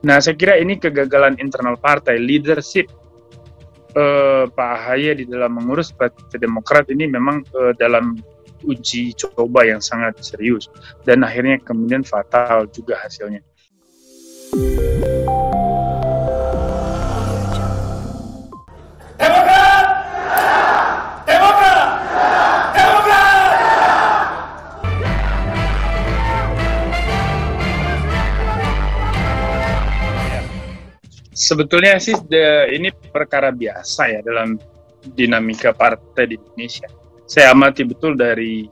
Nah, saya kira ini kegagalan internal partai, leadership Pak AHY di dalam mengurus Partai Demokrat ini memang dalam uji coba yang sangat serius, dan akhirnya kemudian fatal juga hasilnya. Sebetulnya sih ini perkara biasa ya dalam dinamika partai di Indonesia. Saya amati betul dari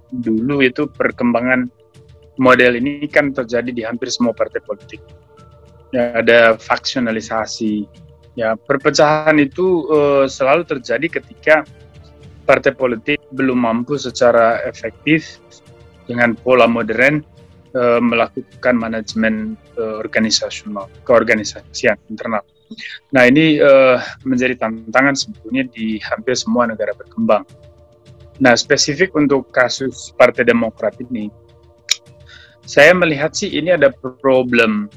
dulu itu perkembangan model ini kan terjadi di hampir semua partai politik. Ya, ada faksionalisasi. Ya, perpecahan itu selalu terjadi ketika partai politik belum mampu secara efektif dengan pola modern melakukan manajemen organisasional, keorganisasian internal. Nah, ini menjadi tantangan sebetulnya di hampir semua negara berkembang. Nah, spesifik untuk kasus Partai Demokrat ini, saya melihat sih ini ada problem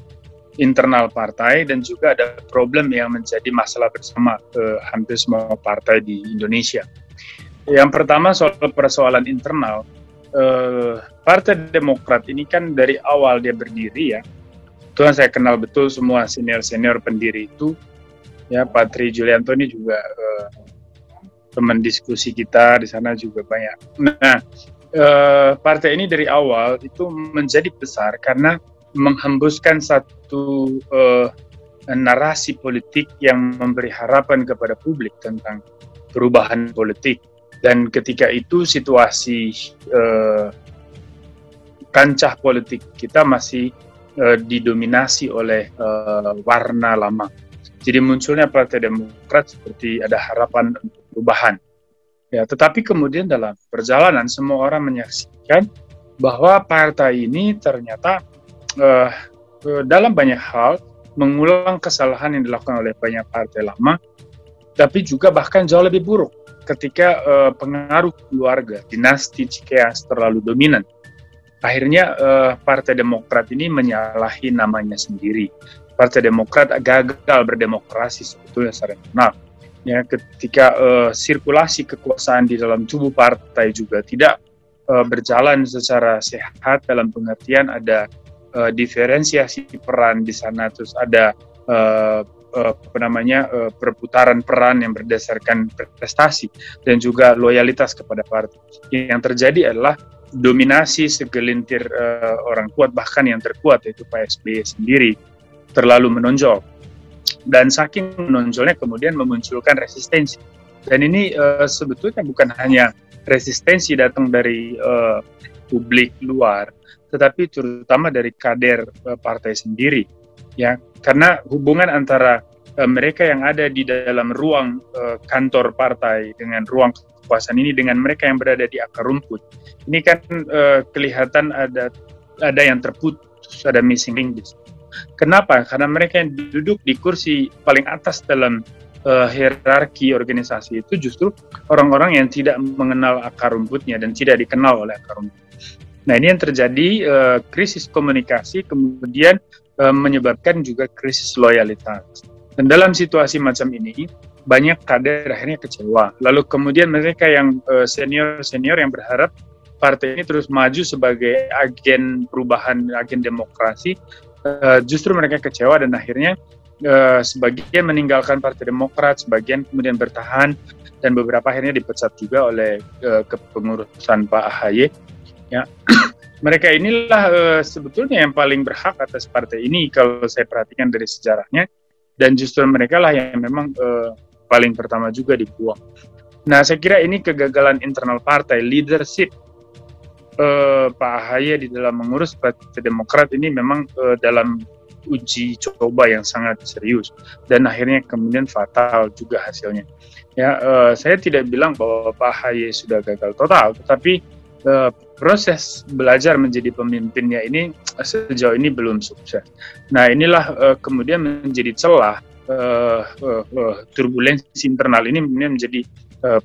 internal partai dan juga ada problem yang menjadi masalah bersama hampir semua partai di Indonesia. Yang pertama soal persoalan internal. Partai Demokrat ini kan dari awal dia berdiri ya, Tuhan saya kenal betul semua senior pendiri itu, ya Pak Tri Julianto ini juga teman diskusi kita di sana juga banyak. Nah, partai ini dari awal itu menjadi besar karena menghembuskan satu narasi politik yang memberi harapan kepada publik tentang perubahan politik. Dan ketika itu situasi kancah politik kita masih didominasi oleh warna lama. Jadi munculnya Partai Demokrat seperti ada harapan untuk perubahan. Ya, tetapi kemudian dalam perjalanan semua orang menyaksikan bahwa partai ini ternyata dalam banyak hal mengulang kesalahan yang dilakukan oleh banyak partai lama, tapi juga bahkan jauh lebih buruk. Ketika pengaruh keluarga, dinasti Cikeas terlalu dominan, akhirnya Partai Demokrat ini menyalahi namanya sendiri. Partai Demokrat gagal berdemokrasi sebetulnya secara internal. Ya, ketika sirkulasi kekuasaan di dalam tubuh partai juga tidak berjalan secara sehat, dalam pengertian ada diferensiasi peran di sana, terus ada perputaran peran yang berdasarkan prestasi dan juga loyalitas kepada partai. Yang terjadi adalah dominasi segelintir orang kuat, bahkan yang terkuat yaitu Pak SBY sendiri terlalu menonjol, dan saking menonjolnya kemudian memunculkan resistensi. Dan ini sebetulnya bukan hanya resistensi datang dari publik luar, tetapi terutama dari kader partai sendiri. Ya, karena hubungan antara mereka yang ada di dalam ruang kantor partai dengan ruang kekuasaan ini dengan mereka yang berada di akar rumput, ini kan kelihatan ada yang terputus, ada missing link. Kenapa? Karena mereka yang duduk di kursi paling atas dalam hierarki organisasi itu justru orang-orang yang tidak mengenal akar rumputnya dan tidak dikenal oleh akar rumput. Nah, ini yang terjadi, krisis komunikasi kemudian menyebabkan juga krisis loyalitas. Dan dalam situasi macam ini, banyak kader akhirnya kecewa. Lalu kemudian mereka yang senior yang berharap partai ini terus maju sebagai agen perubahan, agen demokrasi, justru mereka kecewa dan akhirnya sebagian meninggalkan Partai Demokrat, sebagian kemudian bertahan, dan beberapa akhirnya dipecat juga oleh kepengurusan Pak AHY. Ya. Mereka inilah sebetulnya yang paling berhak atas partai ini kalau saya perhatikan dari sejarahnya, dan justru mereka lah yang memang paling pertama juga dibuang. Nah, saya kira ini kegagalan internal partai, leadership Pak AHY di dalam mengurus Partai Demokrat ini memang dalam uji coba yang sangat serius, dan akhirnya kemudian fatal juga hasilnya. Ya, saya tidak bilang bahwa Pak AHY sudah gagal total, tetapi proses belajar menjadi pemimpinnya ini sejauh ini belum sukses. Nah, inilah kemudian menjadi celah turbulensi internal ini menjadi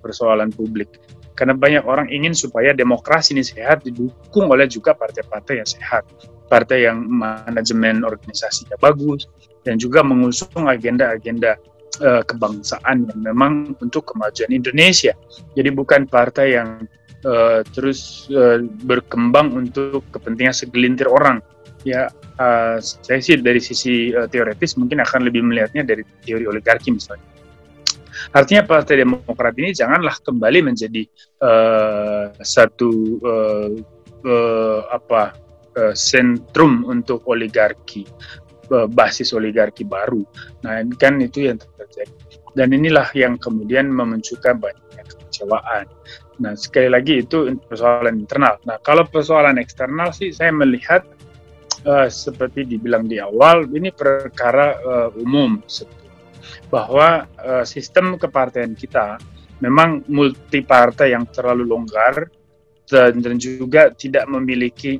persoalan publik. Karena banyak orang ingin supaya demokrasi ini sehat, didukung oleh juga partai-partai yang sehat. partai yang manajemen organisasinya bagus, dan juga mengusung agenda-agenda kebangsaan yang memang untuk kemajuan Indonesia. Jadi bukan partai yang terus berkembang untuk kepentingan segelintir orang. Ya, saya sih dari sisi teoretis mungkin akan lebih melihatnya dari teori oligarki misalnya. Artinya Partai Demokrat ini janganlah kembali menjadi satu sentrum untuk oligarki, basis oligarki baru. Nah, kan itu yang terjadi. Dan inilah yang kemudian memunculkan banyak kekecewaan. Nah, sekali lagi itu persoalan internal. Nah, kalau persoalan eksternal sih saya melihat seperti dibilang di awal, ini perkara umum bahwa sistem kepartaian kita memang multi partai yang terlalu longgar dan juga tidak memiliki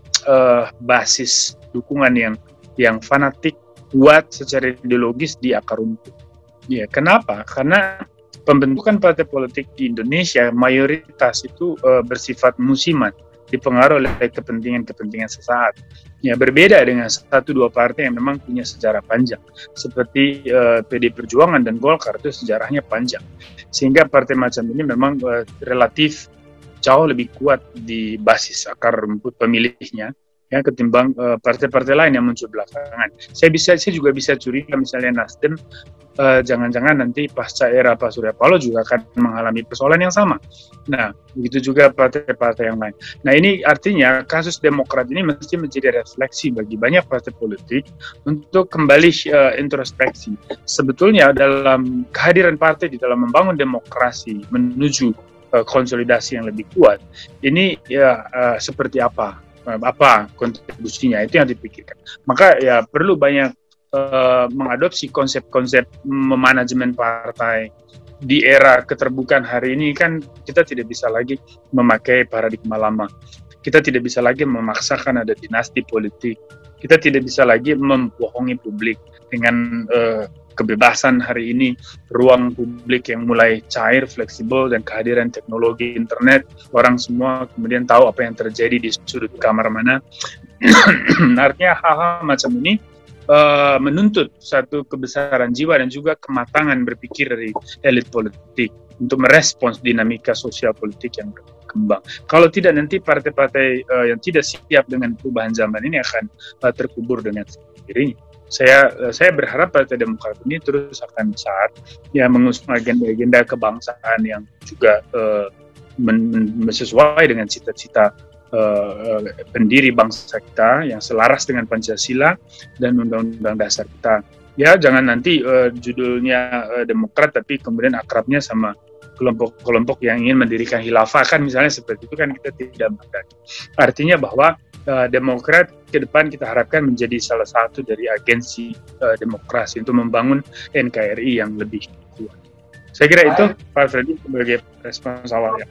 basis dukungan yang fanatik kuat secara ideologis di akar rumput. Ya, kenapa? Karena pembentukan partai politik di Indonesia mayoritas itu bersifat musiman, dipengaruhi oleh kepentingan-kepentingan sesaat. Ya, berbeda dengan 1-2 partai yang memang punya sejarah panjang, seperti PD Perjuangan dan Golkar itu sejarahnya panjang. Sehingga partai macam ini memang relatif jauh lebih kuat di basis akar rumput pemilihnya, ya, ketimbang partai-partai lain yang muncul belakangan. Saya juga bisa curiga misalnya Nasdem jangan-jangan nanti pasca era Pak Surya Paloh juga akan mengalami persoalan yang sama. Nah, begitu juga partai-partai yang lain. Nah, ini artinya kasus Demokrat ini mesti menjadi refleksi bagi banyak partai politik untuk kembali introspeksi. Sebetulnya dalam kehadiran partai di dalam membangun demokrasi menuju konsolidasi yang lebih kuat, ini ya seperti apa kontribusinya, itu yang dipikirkan. Maka ya perlu banyak mengadopsi konsep-konsep manajemen partai. Di era keterbukaan hari ini kan kita tidak bisa lagi memakai paradigma lama. Kita tidak bisa lagi memaksakan ada dinasti politik. Kita tidak bisa lagi membohongi publik dengan kebebasan hari ini, ruang publik yang mulai cair, fleksibel, dan kehadiran teknologi internet, orang semua kemudian tahu apa yang terjadi di sudut kamar mana. Artinya hal-hal macam ini menuntut satu kebesaran jiwa dan juga kematangan berpikir dari elit politik untuk merespons dinamika sosial politik yang berkembang. Kalau tidak, nanti partai-partai yang tidak siap dengan perubahan zaman ini akan terkubur dengan sendirinya. Saya berharap Partai Demokrat ini terus akan besar, ya, mengusung agenda-agenda kebangsaan yang juga sesuai dengan cita-cita pendiri bangsa kita, yang selaras dengan Pancasila dan Undang-Undang Dasar kita. Ya, jangan nanti judulnya Demokrat tapi kemudian akrabnya sama kelompok-kelompok yang ingin mendirikan khilafah, kan misalnya seperti itu, kan kita tidak menghendaki. Artinya bahwa Demokrat ke depan kita harapkan menjadi salah satu dari agensi demokrasi untuk membangun NKRI yang lebih kuat. Saya kira itu Pak Freddy sebagai respons awalnya.